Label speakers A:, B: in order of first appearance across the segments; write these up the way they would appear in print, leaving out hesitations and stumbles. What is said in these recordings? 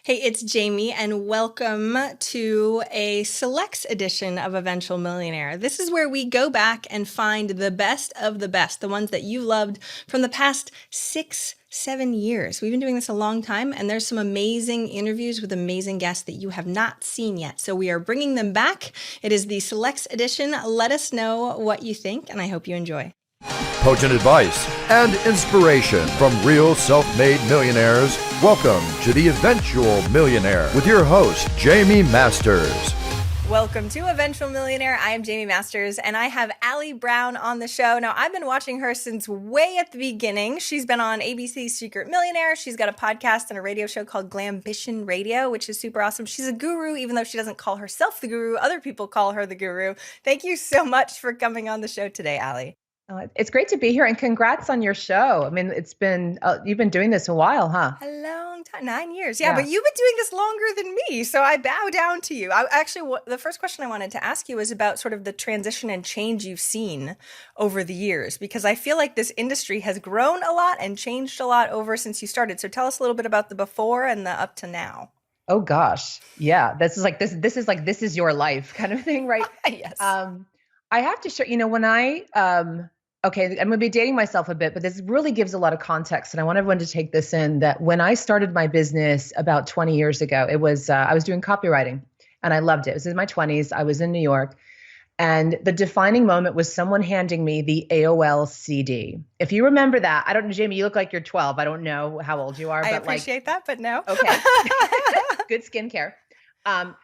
A: Hey, it's Jamie, and welcome to a selects edition of Eventual Millionaire. This is where we go back and find the best of the best, the ones that you loved from the past 6-7 years. We've been doing this a long time, and there's some amazing interviews with amazing guests that you have not seen yet. So we are bringing them back. It is the selects edition. Let us know what you think, and I hope you enjoy.
B: Potent advice and inspiration from real self-made millionaires. Welcome to the Eventual Millionaire with your host, Jamie Masters.
A: Welcome to Eventual Millionaire. I am Jamie Masters, and I have Allie Brown on the show. Now, I've been watching her since way at the beginning. She's been on ABC's Secret Millionaire. She's got a podcast and a radio show called Glambition Radio, which is super awesome. She's a guru, even though she doesn't call herself the guru. Other people call her the guru. Thank you so much for coming on the show today, Allie.
C: It's great to be here, and congrats on your show. I mean, it's been, you've been doing this a while, huh?
A: A long time, 9 years. Yeah, but you've been doing this longer than me, so I bow down to you. The first question I wanted to ask you is about sort of the transition and change you've seen over the years, because I feel like this industry has grown a lot and changed a lot over since you started. So tell us a little bit about the before and the up to now.
C: Oh gosh. Yeah. This is your life kind of thing, right?
A: Yes.
C: I have to show, when okay, I'm going to be dating myself a bit, but this really gives a lot of context. And I want everyone to take this in, that when I started my business about 20 years ago, it was, I was doing copywriting and I loved it. It was in my 20s. I was in New York. And the defining moment was someone handing me the AOL CD. If you remember that, I don't know, Jamie, you look like you're 12. I don't know how old you are.
A: I appreciate that, but no.
C: Okay. Good skincare. A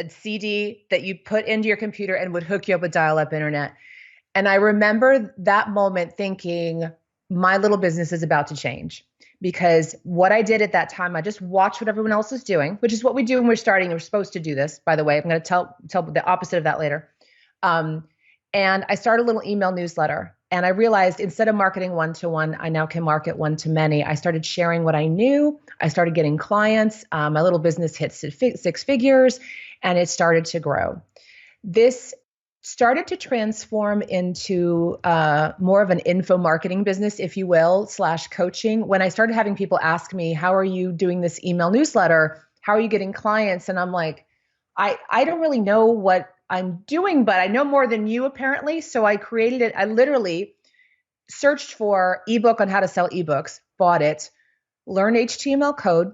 C: CD that you put into your computer and would hook you up with dial-up internet. And I remember that moment thinking, my little business is about to change, because what I did at that time, I just watched what everyone else is doing, which is what we do when we're starting. We're supposed to do this, by the way. I'm going to tell the opposite of that later. And I started a little email newsletter, and I realized instead of marketing one-to-one, I now can market one-to-many. I started sharing what I knew. I started getting clients. My little business hit six figures, and it started to grow. This started to transform into more of an info marketing business, if you will, / coaching. When I started having people ask me, how are you doing this email newsletter? How are you getting clients? And I'm like, I don't really know what I'm doing, but I know more than you apparently. So I created it. I literally searched for ebook on how to sell ebooks, bought it, learned HTML code,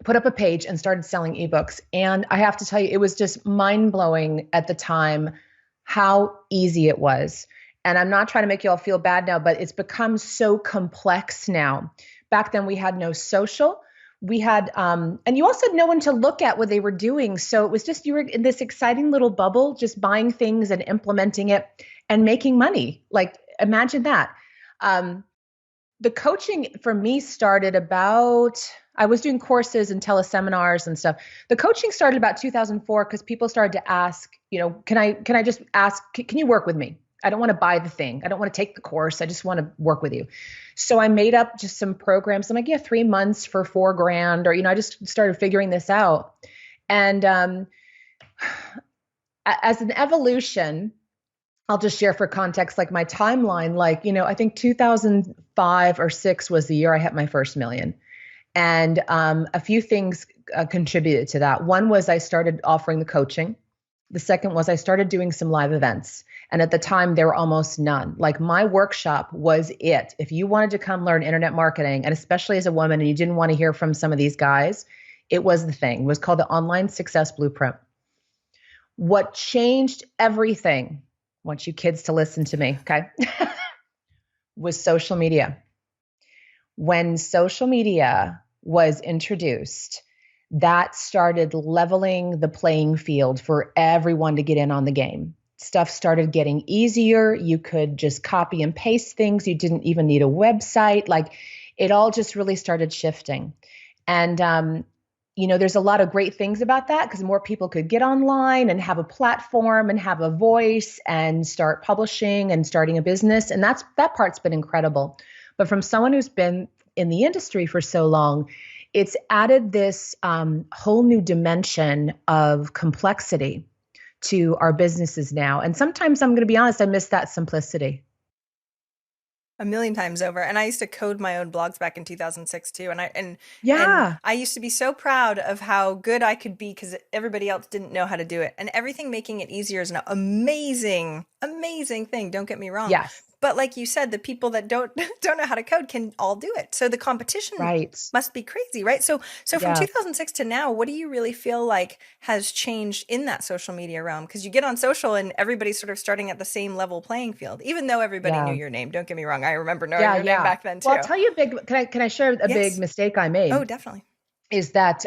C: put up a page and started selling ebooks. And I have to tell you, it was just mind blowing at the time how easy it was. And I'm not trying to make you all feel bad now, but it's become so complex now. Back then we had no social. We had, and you also had no one to look at what they were doing. So it was just, you were in this exciting little bubble, just buying things and implementing it and making money. Like, imagine that. The coaching for me started about, I was doing courses and teleseminars and stuff. The coaching started about 2004 because people started to ask, can I just ask, can you work with me? I don't want to buy the thing. I don't want to take the course. I just want to work with you. So I made up just some programs. I'm like, yeah, 3 months for $4,000, or, I just started figuring this out. And as an evolution, I'll just share for context, like my timeline, I think 2005 or 6 was the year I hit my first million. And a few things contributed to that. One was I started offering the coaching. The second was I started doing some live events. And at the time, there were almost none. Like, my workshop was it. If you wanted to come learn internet marketing, and especially as a woman, and you didn't want to hear from some of these guys, it was the thing. It was called the Online Success Blueprint. What changed everything, I want you kids to listen to me, okay, was social media. When social media was introduced, that started leveling the playing field for everyone to get in on the game. Stuff started getting easier. You could just copy and paste things. You didn't even need a website. Like, it all just really started shifting. And, there's a lot of great things about that, because more people could get online and have a platform and have a voice and start publishing and starting a business. And that part's been incredible. But from someone who's been in the industry for so long, it's added this whole new dimension of complexity to our businesses now. And sometimes, I'm going to be honest, I miss that simplicity.
A: A million times over. And I used to code my own blogs back in 2006 too. And
C: Yeah.
A: I used to be so proud of how good I could be because everybody else didn't know how to do it. And everything making it easier is an amazing, amazing thing. Don't get me wrong.
C: Yes.
A: But like you said, the people that don't know how to code can all do it. So the competition
C: Right.
A: must be crazy, right? So from
C: Yeah.
A: 2006 to now, what do you really feel like has changed in that social media realm? Because you get on social and everybody's sort of starting at the same level playing field, even though everybody knew
C: Yeah.
A: your name. Don't get me wrong. I remember knowing your name back then too.
C: Well, I'll tell you can I share a
A: Yes.
C: big mistake I made?
A: Oh, definitely.
C: Is that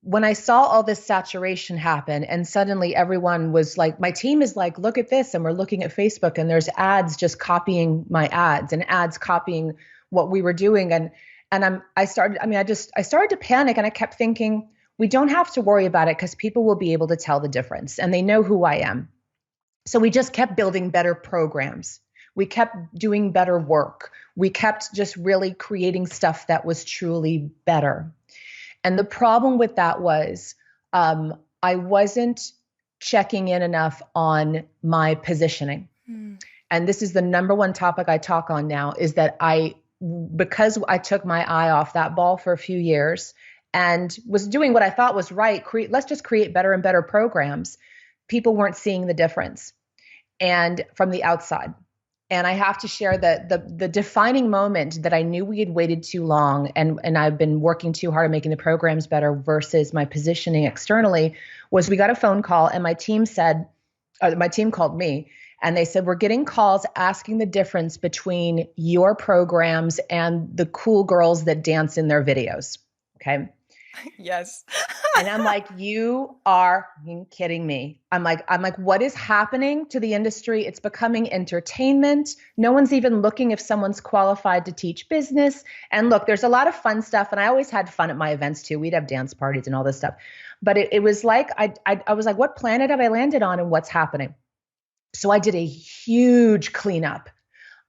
C: when I saw all this saturation happen and suddenly everyone was like, my team is like, look at this. And we're looking at Facebook and there's ads just copying my ads and ads copying what we were doing. And I started to panic and I kept thinking, we don't have to worry about it because people will be able to tell the difference and they know who I am. So we just kept building better programs. We kept doing better work. We kept just really creating stuff that was truly better. And the problem with that was I wasn't checking in enough on my positioning. And this is the number one topic I talk on now is that because I took my eye off that ball for a few years and was doing what I thought was right, let's just create better and better programs. People weren't seeing the difference and from the outside. And I have to share that the defining moment that I knew we had waited too long and I've been working too hard at making the programs better versus my positioning externally was we got a phone call and my team called me and they said, we're getting calls asking the difference between your programs and the cool girls that dance in their videos. Okay.
A: Yes.
C: And I'm like, you are kidding me. I'm like, what is happening to the industry? It's becoming entertainment. No one's even looking if someone's qualified to teach business. And look, there's a lot of fun stuff. And I always had fun at my events too. We'd have dance parties and all this stuff. But it was like, I was like, what planet have I landed on and what's happening? So I did a huge cleanup.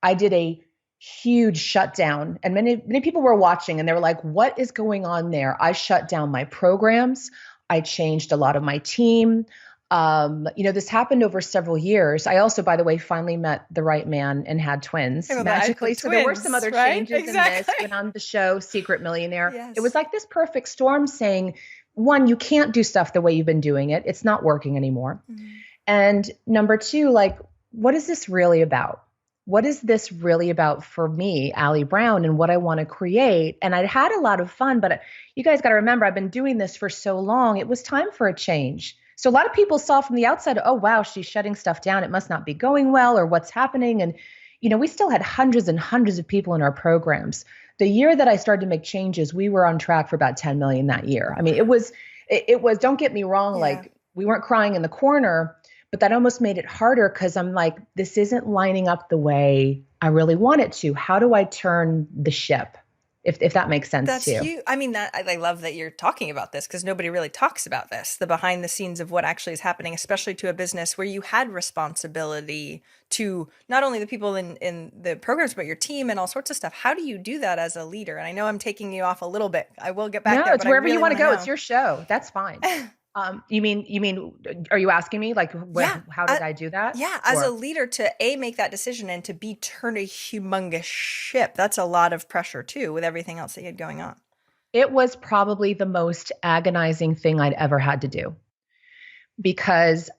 C: I did a huge shutdown and many people were watching and they were like, what is going on there? I shut down my programs. I changed a lot of my team. This happened over several years. I also, by the way, finally met the right man and had twins magically. So there were some other changes in this. Went on the show, Secret Millionaire.
A: Yes.
C: It was like this perfect storm saying, one, you can't do stuff the way you've been doing it. It's not working anymore. Mm-hmm. And number two, like, what is this really about? What is this really about for me, Allie Brown, and what I want to create? And I'd had a lot of fun, but you guys got to remember, I've been doing this for so long. It was time for a change. So a lot of people saw from the outside, oh, wow, she's shutting stuff down. It must not be going well or what's happening. And, we still had hundreds and hundreds of people in our programs. The year that I started to make changes, we were on track for about 10 million that year. I mean, it was, don't get me wrong, like we weren't crying in the corner, but that almost made it harder because I'm like, this isn't lining up the way I really want it to. How do I turn the ship? If that makes sense
A: That's
C: to you.
A: huge. I mean, I love that you're talking about this because nobody really talks about this, the behind the scenes of what actually is happening, especially to a business where you had responsibility to not only the people in the programs, but your team and all sorts of stuff. How do you do that as a leader? And I know I'm taking you off a little bit. I will get back there.
C: No, it's wherever you want to go.
A: Know.
C: It's your show. That's fine. You mean, are you asking me like, how did I do that?
A: Yeah. As a leader to make that decision and to turn a humongous ship. That's a lot of pressure too, with everything else that you had going on.
C: It was probably the most agonizing thing I'd ever had to do because,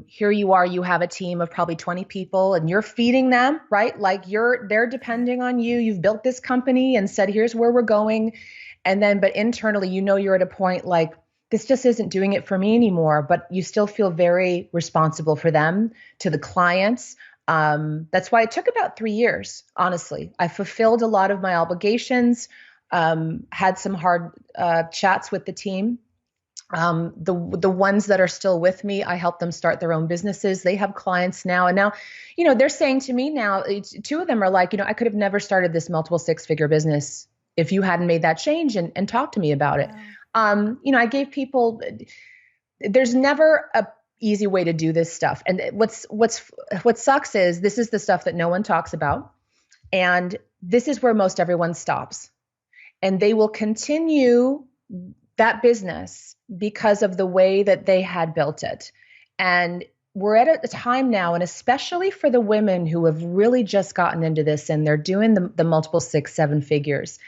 C: here you are, you have a team of probably 20 people and you're feeding them, right? Like they're depending on you. You've built this company and said, here's where we're going. And then, but internally, you're at a point like, this just isn't doing it for me anymore, but you still feel very responsible for them, to the clients. That's why it took about 3 years, honestly. I fulfilled a lot of my obligations, had some hard chats with the team. The ones that are still with me, I help them start their own businesses. They have clients now. And now, they're saying to me now, two of them are like, I could have never started this multiple six-figure business if you hadn't made that change and talked to me about it. I gave people, there's never a easy way to do this stuff. And what sucks is this is the stuff that no one talks about. And this is where most everyone stops. And they will continue that business because of the way that they had built it. And we're at a time now, and especially for the women who have really just gotten into this and they're doing the multiple 6, 7 figures.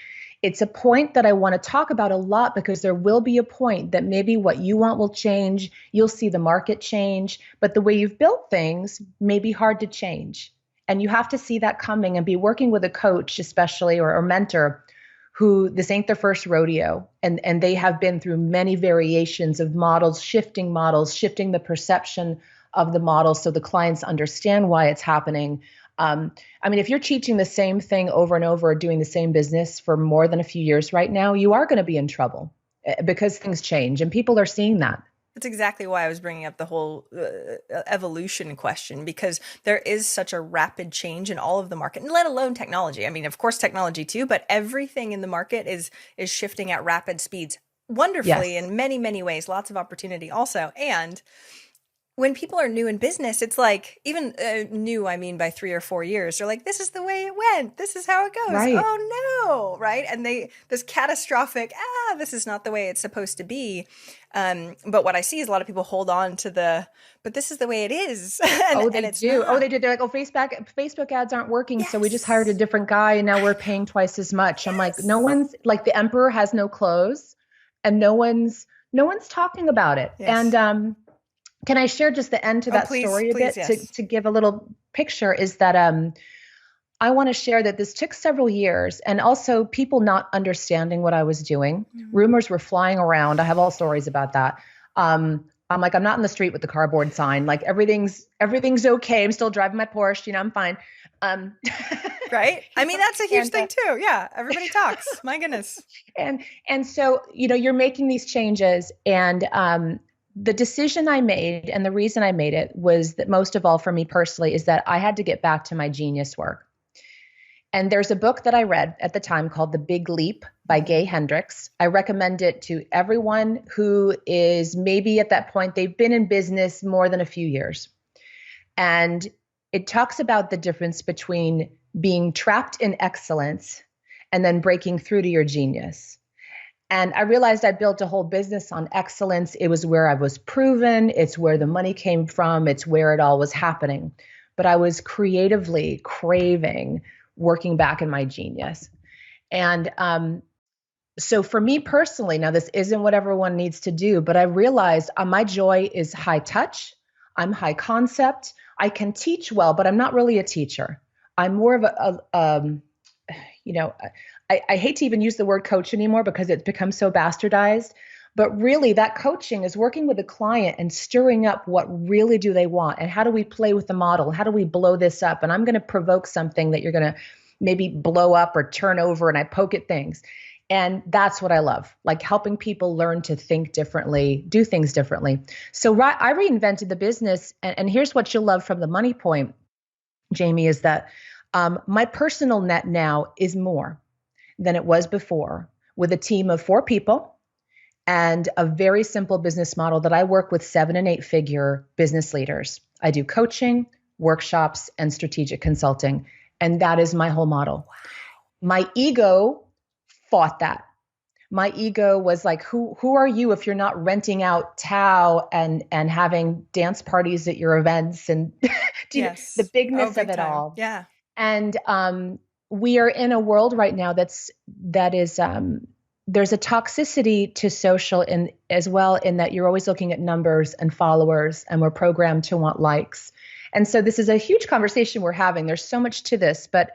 C: It's a point that I want to talk about a lot because there will be a point that maybe what you want will change. You'll see the market change, but the way you've built things may be hard to change. And you have to see that coming and be working with a coach, especially, or mentor, who this ain't their first rodeo. And they have been through many variations of models, shifting the perception of the model so the clients understand why it's happening. I mean, if you're teaching the same thing over and over, doing the same business for more than a few years right now, you are going to be in trouble because things change and people are seeing that.
A: That's exactly why I was bringing up the whole evolution question, because there is such a rapid change in all of the market, and let alone technology. I mean, of course, technology too, but everything in the market is shifting at rapid speeds, wonderfully,
C: Yes.
A: in many, many ways. Lots of opportunity also. And when people are new in business, it's like, even new, I mean, by 3 or 4 years, they're like, this is the way it went. This is how it goes.
C: Right.
A: Oh no. Right. And this catastrophic, this is not the way it's supposed to be. But what I see is a lot of people hold on to but this is the way it is.
C: They do.
A: Not.
C: They did. They're like, Facebook ads aren't working.
A: Yes.
C: So we just hired a different guy and now we're paying twice as much. I'm like, no one's like, the emperor has no clothes and no one's talking about it.
A: Yes.
C: And, can I share just the end to that story a bit
A: yes.
C: to give a little picture is that I want to share that this took several years and also people not understanding what I was doing. Mm-hmm. Rumors were flying around. I have all stories about that. I'm like, I'm not in the street with the cardboard sign. Like everything's okay. I'm still driving my Porsche. I'm fine.
A: Right. I mean, that's a huge thing too. Yeah. Everybody talks. My goodness.
C: And so, you're making these changes and, the decision I made and the reason I made it was that most of all for me personally is that I had to get back to my genius work. And there's a book that I read at the time called The Big Leap by Gay Hendricks. I recommend it to everyone who is maybe at that point, they've been in business more than a few years. And it talks about the difference between being trapped in excellence and then breaking through to your genius. And I realized I built a whole business on excellence. It was where I was proven. It's where the money came from. It's where it all was happening. But I was creatively craving working back in my genius. And so for me personally, now this isn't what everyone needs to do, but I realized my joy is high touch. I'm high concept. I can teach well, but I'm not really a teacher. I'm more of I hate to even use the word coach anymore because it's become so bastardized, but really that coaching is working with a client and stirring up what really do they want and how do we play with the model? How do we blow this up? And I'm going to provoke something that you're going to maybe blow up or turn over, and I poke at things. And that's what I love, like helping people learn to think differently, do things differently. So I reinvented the business. And here's what you'll love from the money point, Jamie, is that my personal net now is more than it was before, with a team of 4 people and a very simple business model that I work with 7 and 8 figure business leaders. I do coaching, workshops, and strategic consulting. And that is my whole model. Wow. My ego fought that. My ego was like, who are you if you're not renting out Tao and having dance parties at your events and
A: yes.
C: the bigness of it
A: time.
C: all.
A: Yeah.
C: And we are in a world right now that is there's a toxicity to social as well, in that you're always looking at numbers and followers, and we're programmed to want likes. And so this is a huge conversation we're having. There's so much to this, but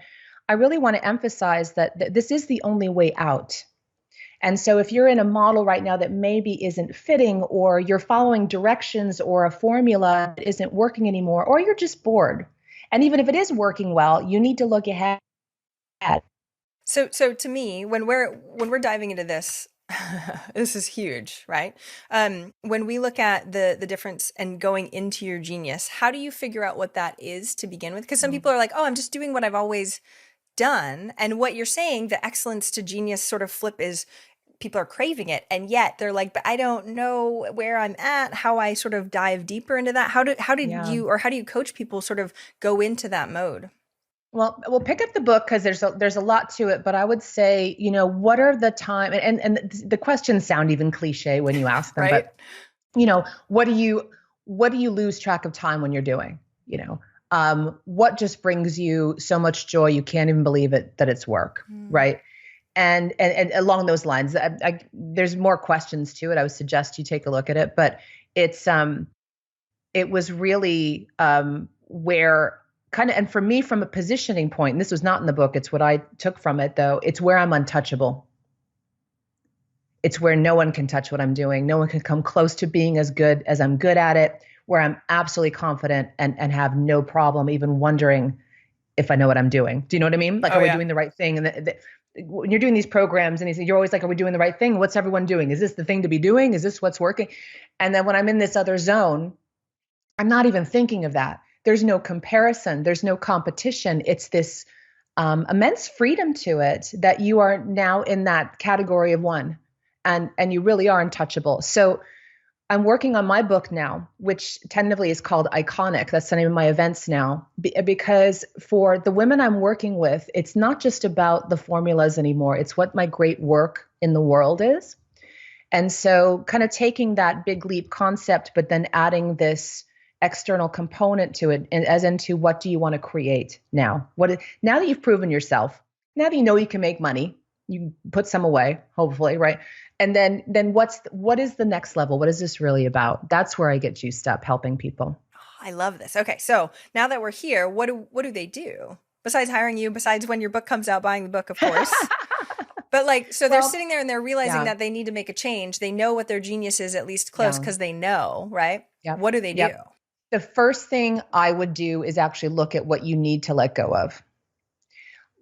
C: I really want to emphasize that this is the only way out. And so if you're in a model right now that maybe isn't fitting, or you're following directions or a formula that isn't working anymore, or you're just bored, and even if it is working well, you need to look ahead.
A: So to me, when we're diving into this, this is huge, right? When we look at the difference and going into your genius, how do you figure out what that is to begin with? Because some people are like, oh, I'm just doing what I've always done. And what you're saying, the excellence to genius sort of flip is people are craving it. And yet they're like, but I don't know where I'm at, how I sort of dive deeper into that. How do you coach people sort of go into that mode?
C: Well, we'll pick up the book because there's a lot to it, but I would say, what are the time and the questions sound even cliche when you ask them,
A: right?
C: But what do what do you lose track of time when you're doing? What just brings you so much joy you can't even believe it that it's work, right? And along those lines, there's more questions to it. I would suggest you take a look at it, but it was really where kind of, and for me, from a positioning point, and this was not in the book, it's what I took from it though, it's where I'm untouchable. It's where no one can touch what I'm doing. No one can come close to being as good as I'm good at it, where I'm absolutely confident and have no problem even wondering if I know what I'm doing. Do you know what I mean? Like, are we doing the right thing? And when you're doing these programs and you're always like, are we doing the right thing? What's everyone doing? Is this the thing to be doing? Is this what's working? And then when I'm in this other zone, I'm not even thinking of that. There's no comparison. There's no competition. It's this immense freedom to it that you are now in that category of one, and you really are untouchable. So I'm working on my book now, which tentatively is called Iconic. That's the name of my events now, because for the women I'm working with, it's not just about the formulas anymore. It's what my great work in the world is. And so kind of taking that big leap concept, but then adding this external component to it, and as into what do you want to create now? Now that you've proven yourself, now that you know you can make money, you put some away, hopefully, right? And then what is the next level? What is this really about? That's where I get juiced up, helping people.
A: I love this. Okay, so now that we're here, what do they do besides hiring you? Besides when your book comes out, buying the book, of course. But like, so they're sitting there and they're realizing that they need to make a change. They know what their genius is, at least close, because they know, right?
C: Yep.
A: What do they do?
C: The first thing I would do is actually look at what you need to let go of.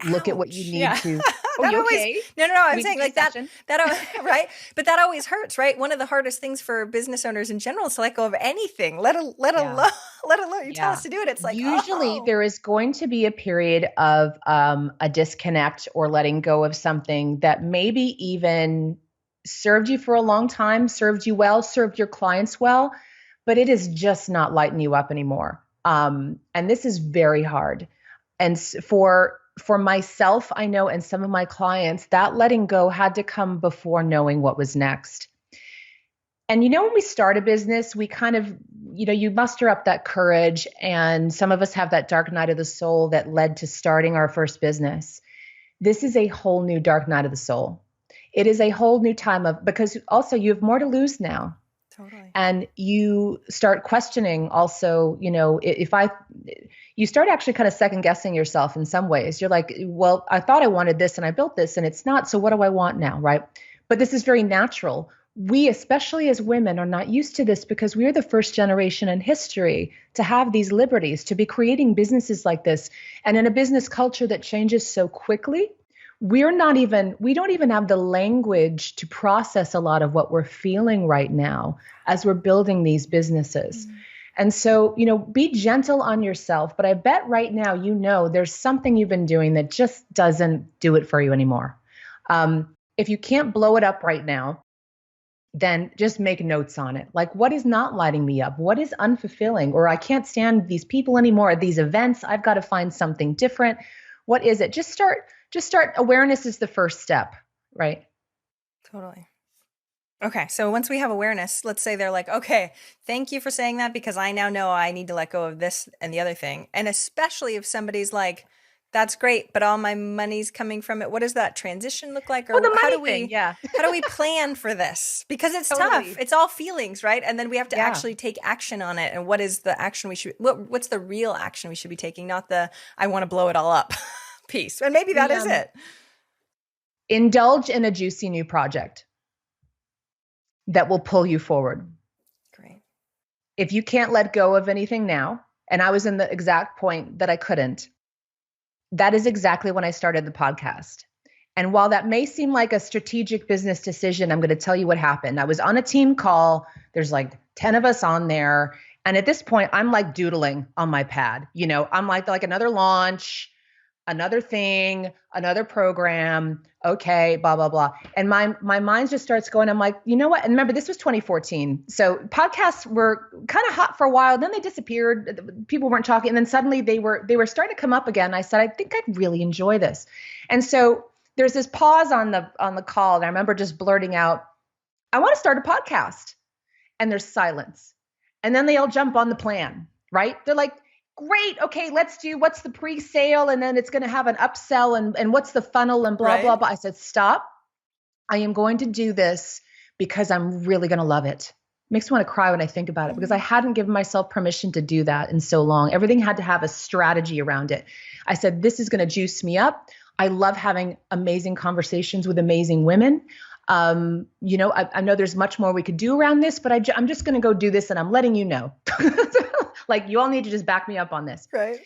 C: Look at what you need to. Oh, you okay?
A: No. I'm saying like that, right? But that always hurts, right? One of the hardest things for business owners in general is to let go of anything, let alone you tell us to do it. It's like,
C: usually there is going to be a period of a disconnect or letting go of something that maybe even served you for a long time, served you well, served your clients well, but it is just not lighting you up anymore. And this is very hard. And for myself, I know, and some of my clients, that letting go had to come before knowing what was next. And when we start a business, we kind of, you muster up that courage, and some of us have that dark night of the soul that led to starting our first business. This is a whole new dark night of the soul. It is a whole new time because also you have more to lose now.
A: Totally.
C: And you start questioning also, you start actually kind of second guessing yourself in some ways. You're like, well, I thought I wanted this and I built this and it's not. So what do I want now? Right. But this is very natural. We, especially as women, are not used to this because we are the first generation in history to have these liberties, to be creating businesses like this. And in a business culture that changes so quickly, we don't even have the language to process a lot of what we're feeling right now as we're building these businesses. Mm-hmm. And so, be gentle on yourself, but I bet right now, there's something you've been doing that just doesn't do it for you anymore. If you can't blow it up right now, then just make notes on it. Like, what is not lighting me up? What is unfulfilling? Or I can't stand these people anymore at these events. I've got to find something different. What is it? Just start. Awareness is the first step, right?
A: Totally. Okay. So once we have awareness, let's say they're like, okay, thank you for saying that because I now know I need to let go of this and the other thing. And especially if somebody's like, that's great, but all my money's coming from it. What does that transition look like? Or
C: the money
A: how do
C: thing,
A: how do we plan for this? Because it's
C: totally.
A: tough. It's all feelings, right? And then we have to actually take action on it. And what is the action what's the real action we should be taking? Not the, I want to blow it all up piece. And maybe that is it.
C: Indulge in a juicy new project that will pull you forward.
A: Great.
C: If you can't let go of anything now, and I was in the exact point that I couldn't, that is exactly when I started the podcast. And while that may seem like a strategic business decision, I'm going to tell you what happened. I was on a team call. There's like 10 of us on there. And at this point, I'm like doodling on my pad. I'm like another launch, another thing, another program. Okay, blah, blah, blah. And my mind just starts going, I'm like, you know what? And remember, this was 2014. So podcasts were kind of hot for a while. Then they disappeared. People weren't talking. And then suddenly they were starting to come up again. I said, I think I'd really enjoy this. And so there's this pause on the call. And I remember just blurting out, I want to start a podcast. And there's silence. And then they all jump on the plan, right? They're like, great. Okay, what's the pre-sale? And then it's going to have an upsell and what's the funnel and blah, blah, blah. I said, stop. I am going to do this because I'm really going to love it. Makes me want to cry when I think about it because I hadn't given myself permission to do that in so long. Everything had to have a strategy around it. I said, this is going to juice me up. I love having amazing conversations with amazing women. I know there's much more we could do around this, but I'm just going to go do this and I'm letting you know. Like, you all need to just back me up on this.
A: Right.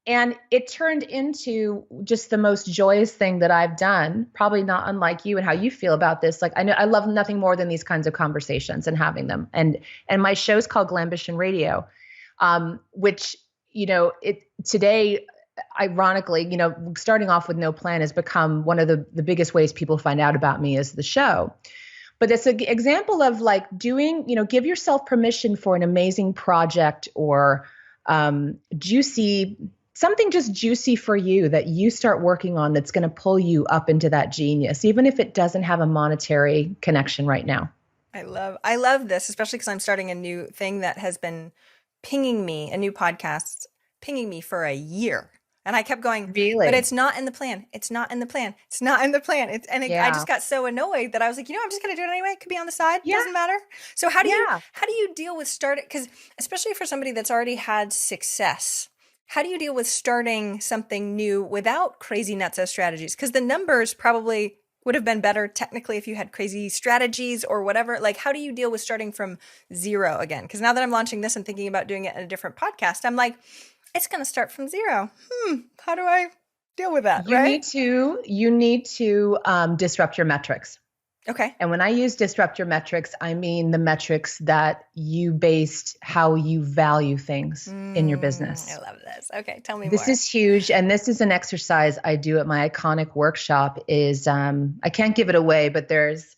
C: And it turned into just the most joyous thing that I've done, probably not unlike you and how you feel about this. Like, I know I love nothing more than these kinds of conversations and having them. And my show's called Glambition Radio, which, today, ironically, starting off with no plan has become one of the biggest ways people find out about me is the show. But it's an example of like doing, give yourself permission for an amazing project or something just juicy for you that you start working on that's going to pull you up into that genius, even if it doesn't have a monetary connection right now.
A: I love this, especially because I'm starting a new thing that has been pinging me, a new podcast, pinging me for a year. And I kept going,
C: really?
A: But it's not in the plan. It's not in the plan. It's not in the plan. I just got so annoyed that I was like, I'm just going to do it anyway. It could be on the side. Yeah. Doesn't matter. So how do you deal with starting? Because especially for somebody that's already had success, how do you deal with starting something new without crazy nutso strategies? Because the numbers probably would have been better technically if you had crazy strategies or whatever. Like, how do you deal with starting from zero again? Because now that I'm launching this and thinking about doing it in a different podcast, I'm like, it's going to start from zero. How do I deal with that?
C: You need to disrupt your metrics.
A: Okay.
C: And when I use disrupt your metrics, I mean the metrics that you based how you value things in your business.
A: I love this. Okay. Tell me more.
C: This is huge. And this is an exercise I do at my iconic workshop is, I can't give it away, but there's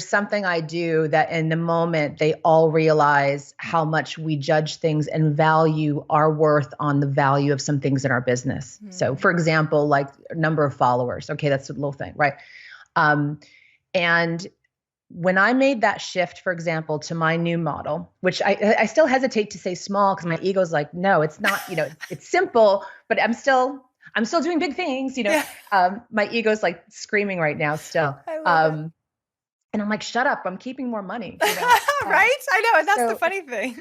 C: something I do that in the moment they all realize how much we judge things and value our worth on the value of some things in our business. So for example, like number of followers. Okay. That's a little thing, right? And when I made that shift, for example, to my new model, which I still hesitate to say small because my ego's like, no, it's not, it's simple, but I'm still doing big things, my ego's like screaming right now still.
A: I love it.
C: And I'm like, shut up, I'm keeping more money.
A: Right? I know. And that's the funny thing.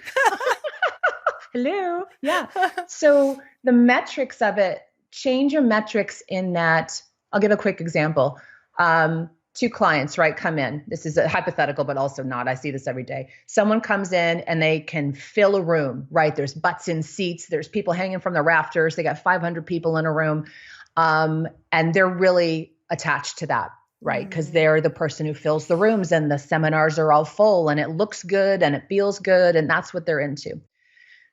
C: Hello. Yeah. So the metrics of it, change your metrics in that. I'll give a quick example. 2 clients, right, come in. This is a hypothetical, but also not. I see this every day. Someone comes in and they can fill a room, right? There's butts in seats. There's people hanging from the rafters. They got 500 people in a room. And they're really attached to that, right? Because they're the person who fills the rooms and the seminars are all full and it looks good and it feels good. And that's what they're into.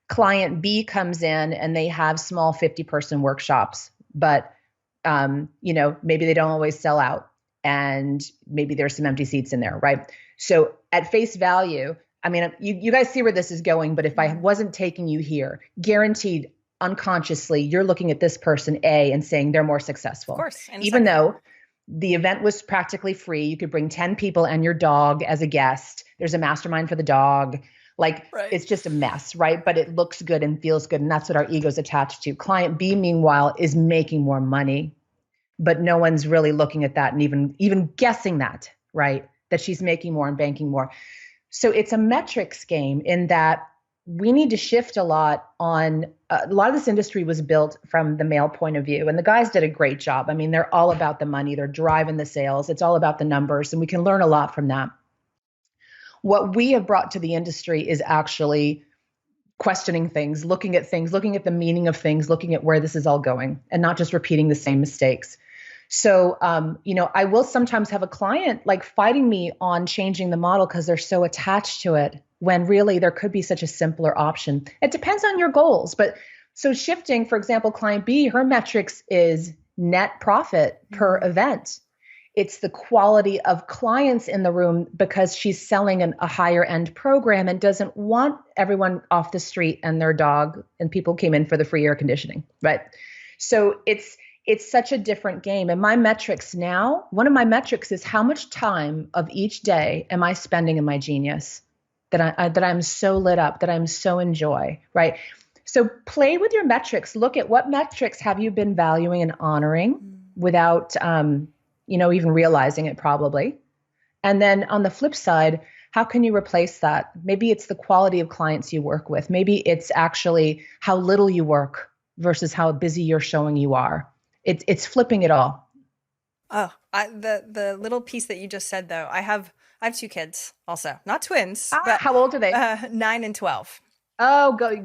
C: Client B comes in and they have small 50-person workshops, but, maybe they don't always sell out. And maybe there's some empty seats in there, right? So at face value, I mean, you guys see where this is going, but if I wasn't taking you here, guaranteed unconsciously, you're looking at this person A and saying they're more successful.
A: Of course.
C: Even though the event was practically free, you could bring 10 people and your dog as a guest. There's a mastermind for the dog. Like It's just a mess, right? But it looks good and feels good. And that's what our ego's attached to. Client B, meanwhile, is making more money. But no one's really looking at that and even guessing that, right? That she's making more and banking more. So it's a metrics game in that we need to shift a lot on, a lot of this industry was built from the male point of view and the guys did a great job. I mean, they're all about the money, they're driving the sales. It's all about the numbers and we can learn a lot from that. What we have brought to the industry is actually questioning things, looking at the meaning of things, looking at where this is all going and not just repeating the same mistakes. So, I will sometimes have a client like fighting me on changing the model because they're so attached to it when really there could be such a simpler option. It depends on your goals. But so shifting, for example, client B, her metrics is net profit per event. It's the quality of clients in the room because she's selling a higher end program and doesn't want everyone off the street and their dog and people came in for the free air conditioning, right? So it's such a different game. And my metrics now, one of my metrics is how much time of each day am I spending in my genius? that I'm so lit up, that I'm so enjoy, right? So play with your metrics. Look at what metrics have you been valuing and honoring without, even realizing it probably. And then on the flip side, how can you replace that? Maybe it's the quality of clients you work with. Maybe it's actually how little you work versus how busy you're showing you are. It's flipping it all.
A: Oh, the little piece that you just said though, I have 2 kids also, not twins, but
C: how old are they?
A: 9 and 12.
C: Oh, go!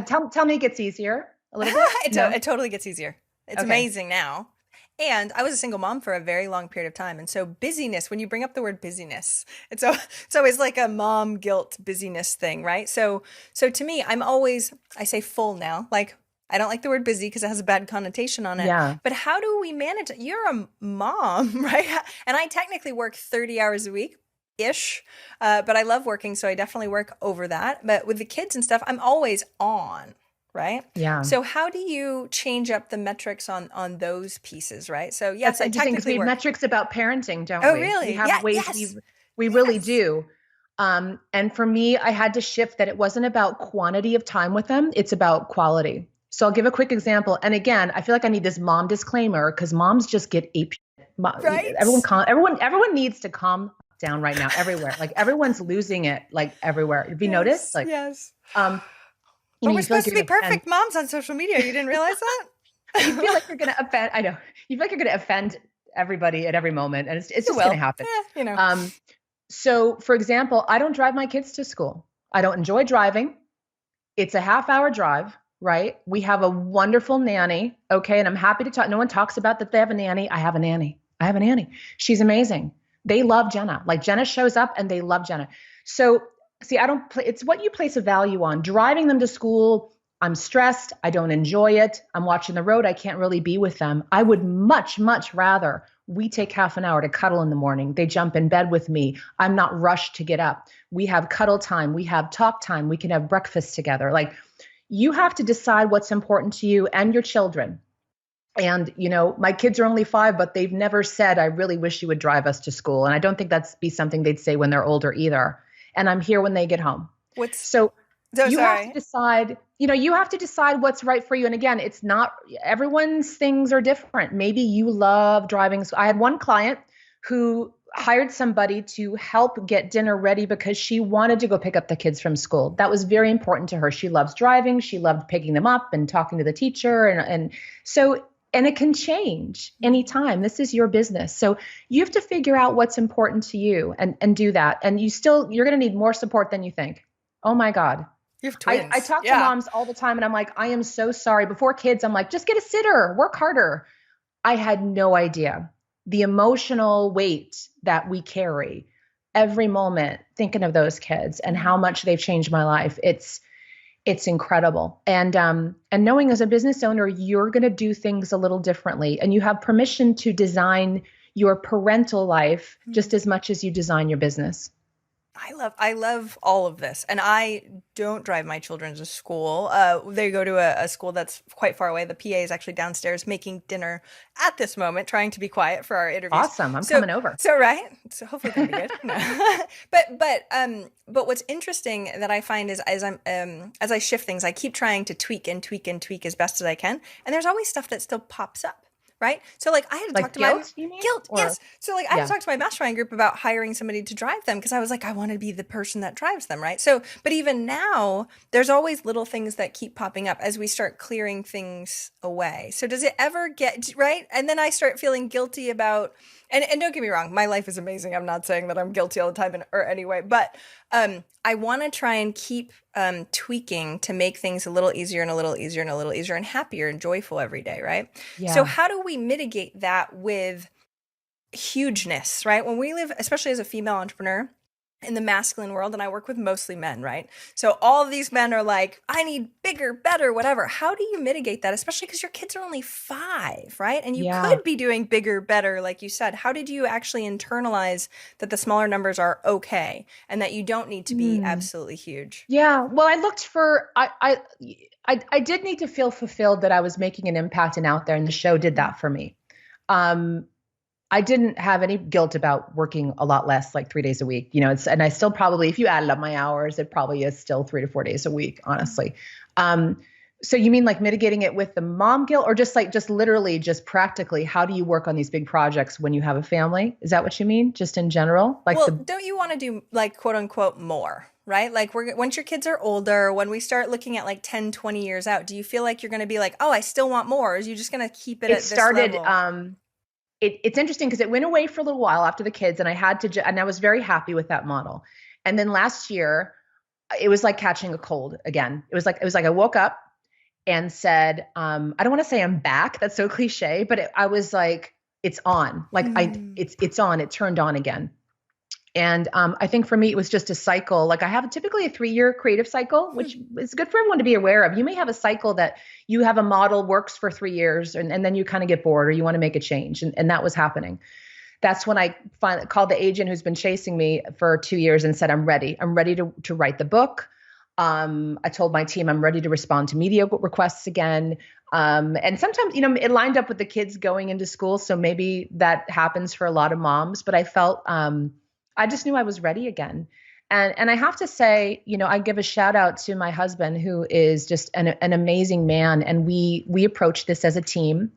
C: Tell me it gets easier a little bit.
A: It totally gets easier. It's amazing now. And I was a single mom for a very long period of time. And so busyness, when you bring up the word busyness, it's always like a mom guilt busyness thing, right? So to me, I say full now. Like, I don't like the word busy because it has a bad connotation on it.
C: Yeah.
A: But how do we manage it? You're a mom, right? And I technically work 30 hours a week. Ish, but I love working, so I definitely work over that. But with the kids and stuff, I'm always on, right?
C: Yeah.
A: So how do you change up the metrics on those pieces, right? So yes, I technically work.
C: Metrics about parenting, don't we?
A: Oh, really?
C: We have ways.
A: Yes.
C: We really do. And for me, I had to shift that it wasn't about quantity of time with them; it's about quality. So I'll give a quick example. And again, I feel like I need this mom disclaimer because moms just get ape shit.
A: Right?
C: Everyone needs to calm down right now everywhere. Like everyone's losing it, like everywhere. Have you noticed? Like,
A: yes.
C: But
A: we're supposed to be perfect moms on social media. You didn't realize that?
C: You feel like you're going to offend. I know. You feel like you're going to offend everybody at every moment, and it's just going to happen. So, for example, I don't drive my kids to school. I don't enjoy driving. It's a half-hour drive, right? We have a wonderful nanny, okay, and I'm happy to talk. No one talks about that they have a nanny. I have a nanny. She's amazing. They love Jenna. Like Jenna shows up and they love Jenna. So see, it's what you place a value on. Driving them to school, I'm stressed. I don't enjoy it. I'm watching the road. I can't really be with them. I would much, much rather we take half an hour to cuddle in the morning. They jump in bed with me. I'm not rushed to get up. We have cuddle time. We have talk time. We can have breakfast together. Like you have to decide what's important to you and your children. And, my kids are only 5, but they've never said, I really wish you would drive us to school. And I don't think that's be something they'd say when they're older either. And I'm here when they get home. Have to decide, you have to decide what's right for you. And again, it's not, everyone's things are different. Maybe you love driving. I had one client who hired somebody to help get dinner ready because she wanted to go pick up the kids from school. That was very important to her. She loves driving. She loved picking them up and talking to the teacher. And it can change anytime. This is your business. So you have to figure out what's important to you and do that. And you're going to need more support than you think. Oh my God.
A: You have twins.
C: I talk to moms all the time and I'm like, I am so sorry. Before kids, I'm like, just get a sitter, work harder. I had no idea the emotional weight that we carry every moment thinking of those kids and how much they've changed my life. It's incredible. And knowing as a business owner, you're going to do things a little differently and you have permission to design your parental life just as much as you design your business.
A: I love all of this. And I don't drive my children to school. They go to a school that's quite far away. The PA is actually downstairs making dinner at this moment, trying to be quiet for our interviews.
C: Awesome. I'm coming over.
A: So hopefully it'll be good. No. But what's interesting that I find is as I shift things, I keep trying to tweak as best as I can. And there's always stuff that still pops up. Right. So I had to talk to
C: guilt,
A: guilt. Yes. So I had to talk to my mastermind group about hiring somebody to drive them because I was like, I want to be the person that drives them. Right. So, but even now there's always little things that keep popping up as we start clearing things away. So does it ever get right? And then I start feeling guilty about, and don't get me wrong, my life is amazing. I'm not saying that I'm guilty all the time or anyway, but I want to try and keep tweaking to make things a little easier and a little easier and a little easier and happier and joyful every day, right? Yeah. So how do we mitigate that with hugeness, right? When we live, especially as a female entrepreneur, in the masculine world, and I work with mostly men, right? So all of these men are like, I need bigger, better, whatever. How do you mitigate that? Especially because your kids are only 5, right? And you could be doing bigger, better, like you said. How did you actually internalize that the smaller numbers are okay and that you don't need to be absolutely huge?
C: Yeah. Well, I looked for, I did need to feel fulfilled that I was making an impact and out there, and the show did that for me. I didn't have any guilt about working a lot less, like 3 days a week. And I still probably, if you added up my hours, it probably is still 3 to 4 days a week, honestly. So you mean like mitigating it with the mom guilt, or just literally, just practically, how do you work on these big projects when you have a family? Is that what you mean? Just in general?
A: Don't you want to do like quote unquote more, right? Like once your kids are older, when we start looking at like 10, 20 years out, do you feel like you're going to be like, oh, I still want more? Or are you just going to keep it at this level?
C: It's interesting because it went away for a little while after the kids, and I had to, and I was very happy with that model. And then last year, it was like catching a cold again. It was like I woke up and said, I don't want to say I'm back. That's so cliche, but I was like, it's on. Like it's on. It turned on again. And I think for me, it was just a cycle. Like I have typically a 3-year creative cycle, which is good for everyone to be aware of. You may have a cycle that you have a model works for 3 years and then you kind of get bored or you want to make a change. And that was happening. That's when I called the agent who's been chasing me for 2 years and said, I'm ready. I'm ready to write the book. I told my team I'm ready to respond to media requests again. And sometimes, it lined up with the kids going into school. So maybe that happens for a lot of moms, but I felt, I just knew I was ready again. And I have to say, I give a shout out to my husband, who is just an amazing man. And we approach this as a team.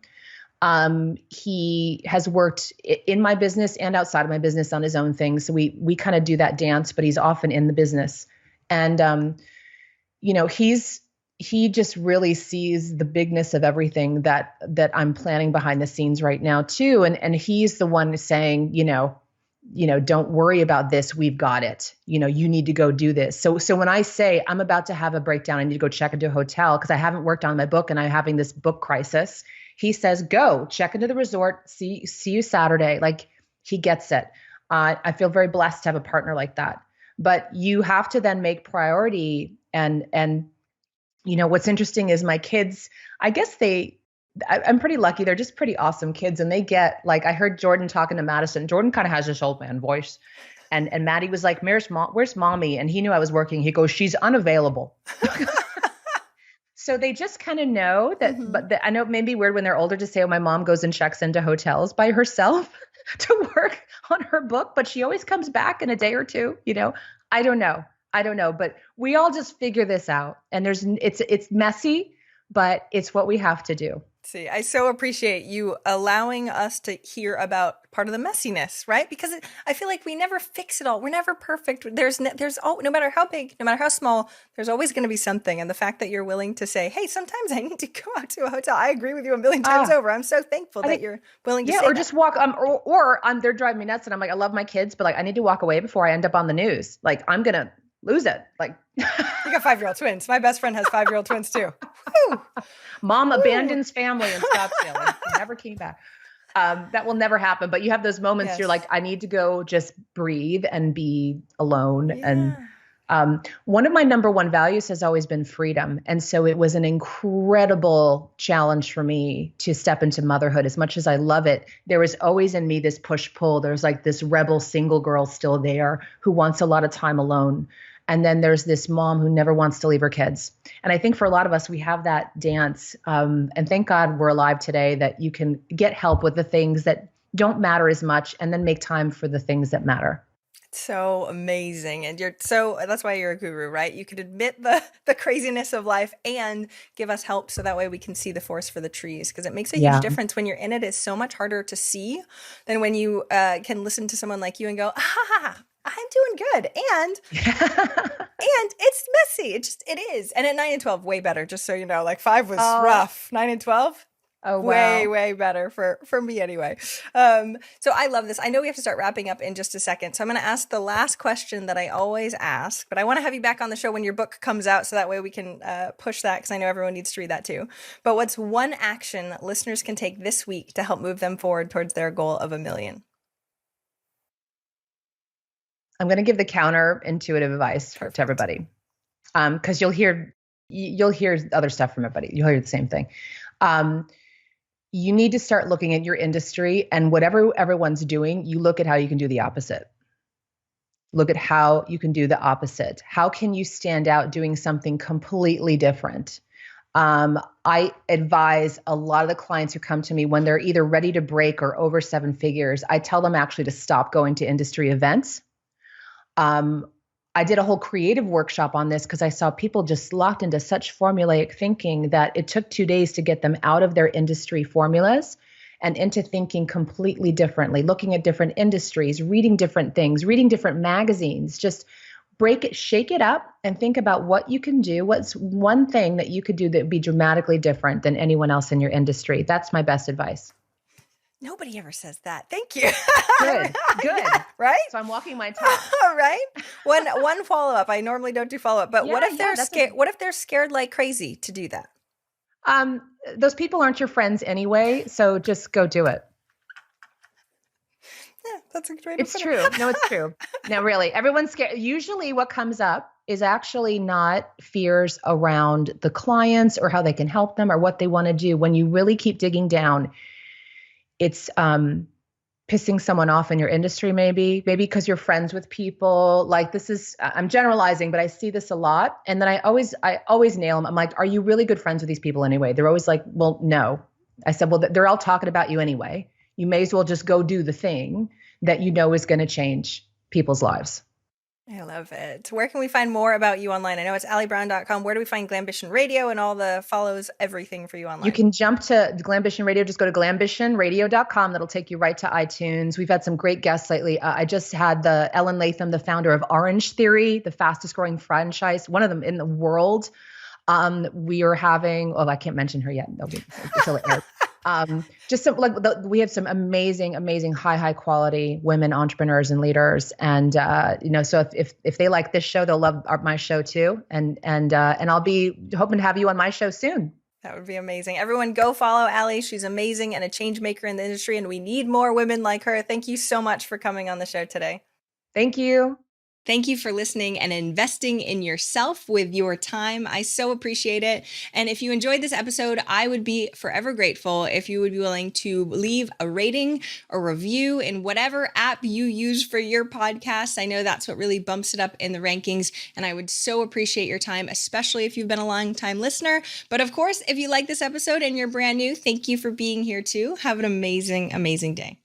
C: He has worked in my business and outside of my business on his own things. So we kind of do that dance, but he's often in the business. And, he just really sees the bigness of everything that I'm planning behind the scenes right now too. And he's the one saying, don't worry about this. We've got it. You need to go do this. So when I say I'm about to have a breakdown, I need to go check into a hotel because I haven't worked on my book and I'm having this book crisis. He says, go check into the resort. See you Saturday. Like he gets it. I feel very blessed to have a partner like that. But you have to then make priority. And what's interesting is my kids, I guess I'm pretty lucky. They're just pretty awesome kids. And they get, like, I heard Jordan talking to Madison. Jordan kind of has this old man voice. And Maddie was like, where's mommy? And he knew I was working. He goes, she's unavailable. So they just kind of know that, but I know it may be weird when they're older to say, oh, my mom goes and checks into hotels by herself to work on her book, but she always comes back in a day or two, I don't know, but we all just figure this out. And it's messy, but it's what we have to do.
A: See, I so appreciate you allowing us to hear about part of the messiness, right? Because I feel like we never fix it all. We're never perfect. There's no matter how big, no matter how small, there's always going to be something. And the fact that you're willing to say, hey, sometimes I need to go out to a hotel. I agree with you a million times over. I'm so thankful that you're willing to say that.
C: Just walk, or they're driving me nuts. And I'm like, I love my kids, but like, I need to walk away before I end up on the news. Like, I'm going to lose it. Like,
A: you got 5-year-old twins. My best friend has 5-year-old twins too. Woo.
C: Mom abandons family in Scottsdale and never came back. That will never happen. But you have those moments You're like, I need to go just breathe and be alone. Yeah. And one of my number one values has always been freedom. And so it was an incredible challenge for me to step into motherhood. As much as I love it, there was always in me this push-pull. There's like this rebel single girl still there who wants a lot of time alone. And then there's this mom who never wants to leave her kids. And I think for a lot of us, we have that dance. And thank God we're alive today that you can get help with the things that don't matter as much and then make time for the things that matter.
A: So amazing. And that's why you're a guru, right? You can admit the craziness of life and give us help so that way we can see the forest for the trees, because it makes a huge difference. When you're in it, it's so much harder to see than when you can listen to someone like you and go, I'm doing good. And it's messy. It is. And at 9 and 12, way better. Just so you know, like 5 was rough. 9 and 12.
C: Oh, wow.
A: Way better for me anyway. So I love this. I know we have to start wrapping up in just a second. So I'm going to ask the last question that I always ask, but I want to have you back on the show when your book comes out so that way we can push that, because I know everyone needs to read that too. But what's one action listeners can take this week to help move them forward towards their goal of 1 million?
C: I'm going to give the counterintuitive advice to everybody. Because you'll hear other stuff from everybody. You'll hear the same thing. You need to start looking at your industry, and whatever everyone's doing, you look at how you can do the opposite. Look at how you can do the opposite. How can you stand out doing something completely different? I advise a lot of the clients who come to me when they're either ready to break or over seven figures. I tell them actually to stop going to industry events. I did a whole creative workshop on this because I saw people just locked into such formulaic thinking that it took 2 days to get them out of their industry formulas and into thinking completely differently, looking at different industries, reading different things, reading different magazines, just break it, shake it up, and think about what you can do. What's one thing that you could do that would be dramatically different than anyone else in your industry? That's my best advice.
A: Nobody ever says that. Thank you.
C: Good.
A: Yeah, right?
C: So I'm walking my talk.
A: Right? One follow-up. I normally don't do follow-up, but what if they're scared? What if they're scared like crazy to do that?
C: Those people aren't your friends anyway, so just go do it.
A: Yeah, that's a great.
C: It's true. No, it's true. No, really, everyone's scared. Usually what comes up is actually not fears around the clients or how they can help them or what they want to do. When you really keep digging down, it's pissing someone off in your industry, maybe because you're friends with people. Like this is, I'm generalizing, but I see this a lot. And then I always nail them. I'm like, are you really good friends with these people anyway? They're always like, well, no. I said, well, they're all talking about you anyway. You may as well just go do the thing that you know is going to change people's lives.
A: I love it. Where can we find more about you online? I know it's allybrown.com. Where do we find Glambition Radio and all the follows, everything for you online?
C: You can jump to Glambition Radio. Just go to glambitionradio.com. That'll take you right to iTunes. We've had some great guests lately. I just had the Ellen Latham, the founder of Orange Theory, the fastest growing franchise, one of them in the world. We are having, I can't mention her yet. Until it airs. Just some, we have some amazing, high quality women entrepreneurs and leaders. And, so if they like this show, they'll love my show too. And I'll be hoping to have you on my show soon.
A: That would be amazing. Everyone go follow Allie. She's amazing and a change maker in the industry. And we need more women like her. Thank you so much for coming on the show today.
C: Thank you.
A: Thank you for listening and investing in yourself with your time. I so appreciate it. And if you enjoyed this episode, I would be forever grateful if you would be willing to leave a rating or review in whatever app you use for your podcast. I know that's what really bumps it up in the rankings. And I would so appreciate your time, especially if you've been a long-time listener. But of course, if you like this episode and you're brand new, thank you for being here too. Have an amazing day.